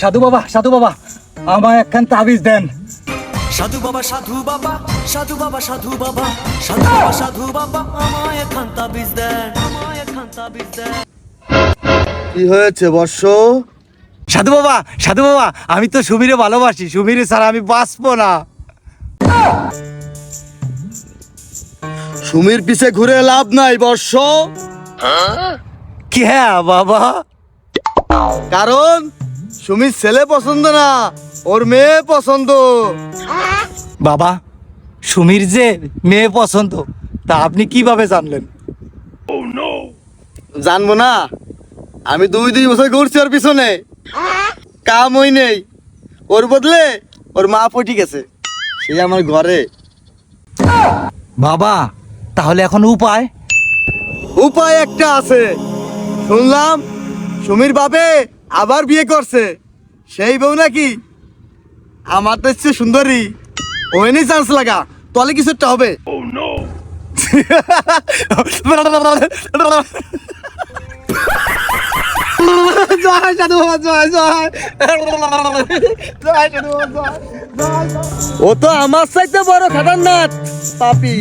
সাধু বাবা আমায় একখান তাবিজ দেন। সাধু বাবা সাধু বাবা সাধু বাবা সাধু বাবা সাধু বাবা সাধু বাবা আমায় একখান তাবিজ দেন, আমায় একখান তাবিজ দেন। কি হয়েছে বর্ষ? সাধু বাবা আমি তো সুমিরে ভালোবাসি, সুমিরে ছাড়া আমি বাঁচবো না। সুমির পিছে ঘুরে লাভ নাই বর্ষ, কি হ্যাঁ বাবা? কারণ সুমির ছেলে পছন্দ না, ওর মেয়ে পছন্দ। বাবা সুমির যে মেয়ে পছন্দ তা আপনি কিভাবে জানলেন? জানবো না? আমি 2 বছর ঘুরছি ওর পিছনে, কাম হই নেই। ওর বদলে ওর মা পটি গেছে, সে আমার ঘরে। বাবা তাহলে এখন উপায়? উপায় একটা আছে, শুনলাম সুমির বাপে আবার বিয়ে করছে, সেই বউ নাকি আমার তো ইচ্ছে সুন্দরী, ওইনি চান্স লাগা, তলে কিছু একটা হবে। জয় সাধু বাবা, জয় জয় জয় সাধু বাবা, জয়। ও তো আমার চাইতে বড় খতরনাক পাপী।